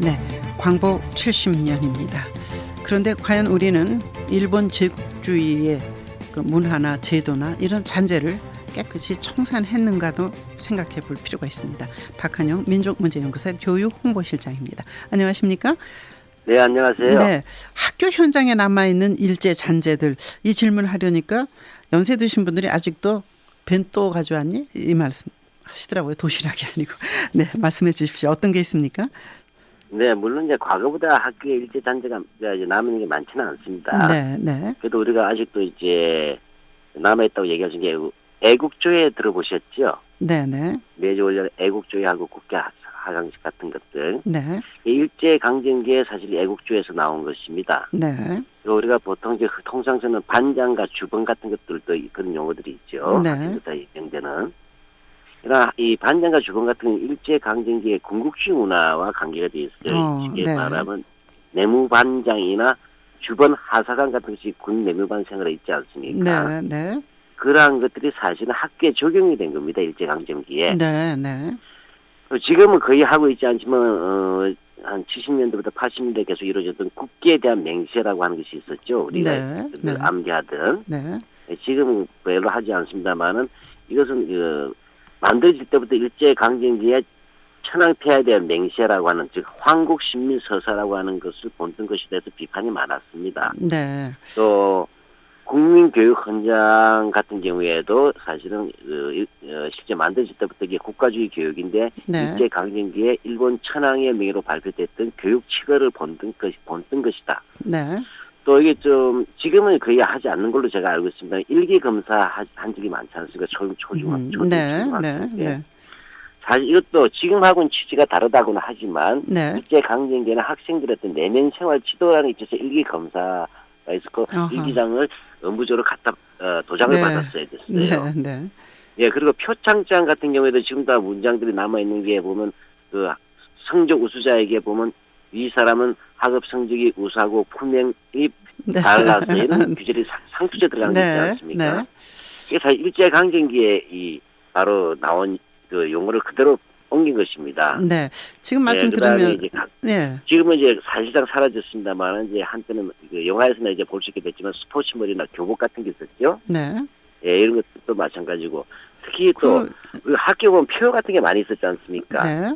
네, 광복 70년입니다. 그런데 과연 우리는 일본 제국주의의 그 문화나 제도나 이런 잔재를 깨끗이 청산했는가도 생각해 볼 필요가 있습니다. 박한영 민족문제연구소 교육 홍보실장입니다. 안녕하십니까? 네, 안녕하세요. 네, 학교 현장에 남아있는 일제 잔재들, 이 질문을 하려니까 연세 드신 분들이 아직도 벤또 가져왔니? 이 말씀 하시더라고요. 도시락이 아니고. 네, 말씀해 주십시오. 어떤 게 있습니까? 네, 물론 이제 과거보다 학교에 일제 잔재가 이제 남은 게 많지는 않습니다. 네, 네. 그래도 우리가 아직도 이제 남아있다고 얘기하신 게 애국조회 들어보셨죠? 네, 네. 매주 올려 애국조회하고 국회 하강식 같은 것들. 네. 일제 강점기에 사실 애국조에서 나온 것입니다. 네. 그리고 우리가 보통 이제 통상서는 반장과 주번 같은 것들도 그런 용어들이 있죠. 네. 학교부터 명제는. 그러나 이 반장과 주번 같은 경우는 일제 강점기의 군국주의 문화와 관계가 되어 있어요. 쉽게 네. 말하면 내무반장이나 주번 하사관 같은 것이 군 내무반 생활에 있지 않습니까? 네, 네. 그러한 것들이 사실은 학교에 적용이 된 겁니다. 일제 강점기에. 네, 네. 지금은 거의 하고 있지 않지만 한 70년대부터 80년대 계속 이루어졌던 국기에 대한 맹세라고 하는 것이 있었죠. 우리가 네, 네. 암기하던. 네. 지금은 별로 하지 않습니다만은 이것은 만들어질 때부터 일제 강점기에 천황폐하에 대한 맹세라고 하는, 즉 황국신민서사라고 하는 것을 본뜬 것에 대해서 비판이 많았습니다. 네. 또 국민교육 헌장 같은 경우에도 사실은 실제 만들어질 때부터 이게 국가주의 교육인데 네. 일제 강점기에 일본 천황의 명예로 발표됐던 교육 칙어를 본뜬 것이다. 네. 또 이게 좀 지금은 거의 하지 않는 걸로 제가 알고 있습니다. 일기 검사 한 적이 많지 않습니까? 초중학교. 네, 네, 네. 사실 이것도 지금하고는 취지가 다르다고는 하지만 네. 일제 강점기에는 학생들의 어떤 내면 생활 지도라는 게 있어서 일기 검사가 있었고 일기장을 의무적으로 갖다 도장을 네. 받았어야 됐어요. 네, 네. 예, 그리고 표창장 같은 경우에도 지금 다 문장들이 남아 있는 게 보면 그 성적 우수자에게 보면 이 사람은 학업 성적이 우수하고 품행이 달라서 이런 규절이 상투제 들어간 게 있지 않습니까? 네. 이게 사실 일제 강점기에 이 바로 나온 그 용어를 그대로 옮긴 것입니다. 네. 지금 말씀 그다음에 들으면 이제 네. 지금은 이제 사실상 사라졌습니다만 이제 한때는 그 영화에서는 이제 볼 수 있게 됐지만 스포츠머리나 교복 같은 게 있었죠. 네. 예, 이런 것도 마찬가지고 특히 또 우리 학교 보면 표 같은 게 많이 있었지 않습니까? 네.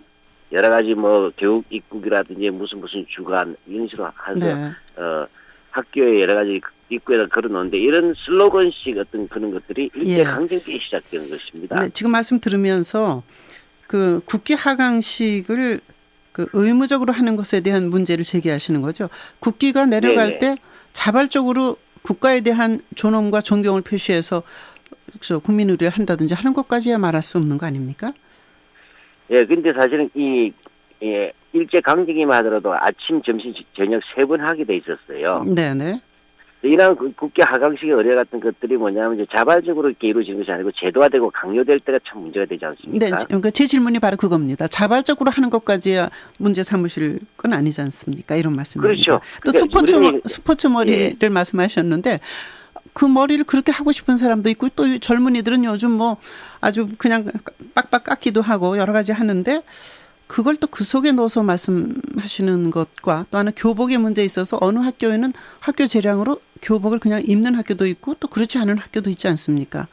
여러 가지 뭐 교육 입국이라든지 무슨 주간 이런 식으로 해서 네. 학교에 여러 가지 입구에다 걸어놓는데 이런 슬로건식 어떤 그런 것들이 일제 예. 강점기에 시작된 것입니다. 네, 지금 말씀 들으면서 그 국기 하강식을 그 의무적으로 하는 것에 대한 문제를 제기하시는 거죠. 국기가 내려갈 네네. 때 자발적으로 국가에 대한 존엄과 존경을 표시해서 국민 의례를 한다든지 하는 것까지야 말할 수 없는 거 아닙니까? 예, 근데 사실은 일제 강점기만 하더라도 아침, 점심, 저녁 3번 하게 돼 있었어요. 네네. 이러한 국기 하강식의 의례 같은 것들이 뭐냐면 이제 자발적으로 이렇게 이루어지는 것이 아니고 제도화되고 강요될 때가 참 문제가 되지 않습니까? 네, 그러니까 제 질문이 바로 그겁니다. 자발적으로 하는 것까지야 문제 삼으실 건 아니지 않습니까? 이런 말씀입니다. 그렇죠. 또 그러니까 스포츠 머리를 말씀하셨는데 그 머리를 그렇게 하고 싶은 사람도 있고 또 젊은이들은 요즘 뭐 아주 그냥 빡빡 깎기도 하고 여러 가지 하는데 그걸 또 그 속에 넣어서 말씀하시는 것과 또 하나 교복의 문제에 있어서 어느 학교에는 학교 재량으로 교복을 그냥 입는 학교도 있고 또 그렇지 않은 학교도 있지 않습니까?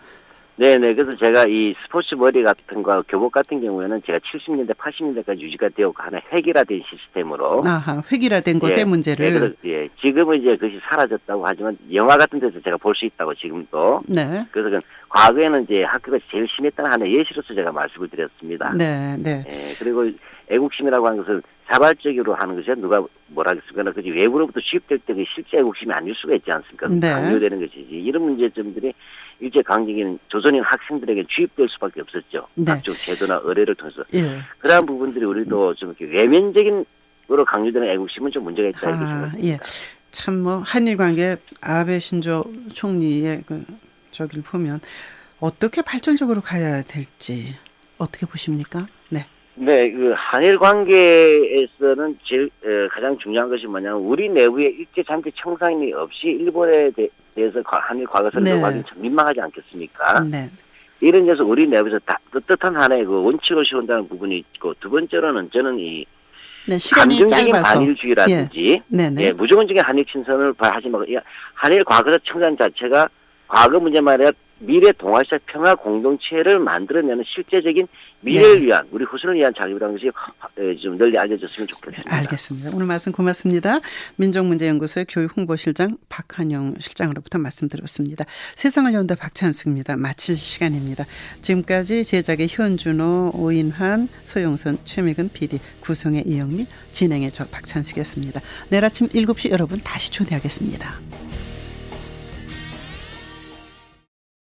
네네. 그래서 제가 이 스포츠 머리 같은 거 교복 같은 경우에는 제가 70년대, 80년대까지 유지가 되어 하나 획일화된 시스템으로. 획일화된 것의 문제를. 지금은 이제 그것이 사라졌다고 하지만 영화 같은 데서 제가 볼 수 있다고 지금도. 네. 그래서 과거에는 이제 학교가 제일 심했다는 하나의 예시로서 제가 말씀을 드렸습니다. 네, 네. 그리고 애국심이라고 하는 것은 자발적으로 하는 것이 누가 뭐라 하겠습니까? 그게 외부로부터 주입될 때 실제 애국심이 아닐 수가 있지 않습니까? 네. 강요되는 것이지. 이런 문제점들이 일제 강점기는 조선인 학생들에게 주입될 수밖에 없었죠. 네. 각종 제도나 의례를 통해서. 예. 그러한 부분들이 우리도 좀 이렇게 외면적인 으로 강요되는 애국심은 좀 문제가 있다 이렇게 생각합니다. 예. 참 뭐 한일 관계 아베 신조 총리의 저기를 보면 어떻게 발전적으로 가야 될지 어떻게 보십니까? 네. 네, 그 한일 관계에서는 제일 가장 중요한 것이 뭐냐면 우리 내부에 일제 잔재 청산이 없이 일본에 대해서 한일 과거사를 하기는 참 민망하지 않겠습니까? 네. 이런 데서 우리 내부에서 다 뜻한 하나의 그 원칙을 세운다는 부분이 있고 두 번째로는 저는 이 네, 시간이 감정적인 짧아서. 반일주의라든지 네네. 예, 무조건적인 한일 친선을 하지 말고 한일 과거사 청산 자체가 과거 문제 말이야 미래 동아시아 평화 공동체를 만들어내는 실제적인 미래를 네. 위한 우리 후손을 위한 작업이라는 것이 좀 널리 알려졌으면 좋겠습니다. 알겠습니다. 오늘 말씀 고맙습니다. 민족문제연구소의 교육홍보실장 박한영 실장으로부터 말씀 들었습니다. 세상을 연다 박찬숙입니다. 마칠 시간입니다. 지금까지 제작의 현준호, 오인환, 소영선, 최미근 PD, 구성의 이영미, 진행의 저 박찬숙이었습니다. 내일 아침 7시 여러분 다시 초대하겠습니다.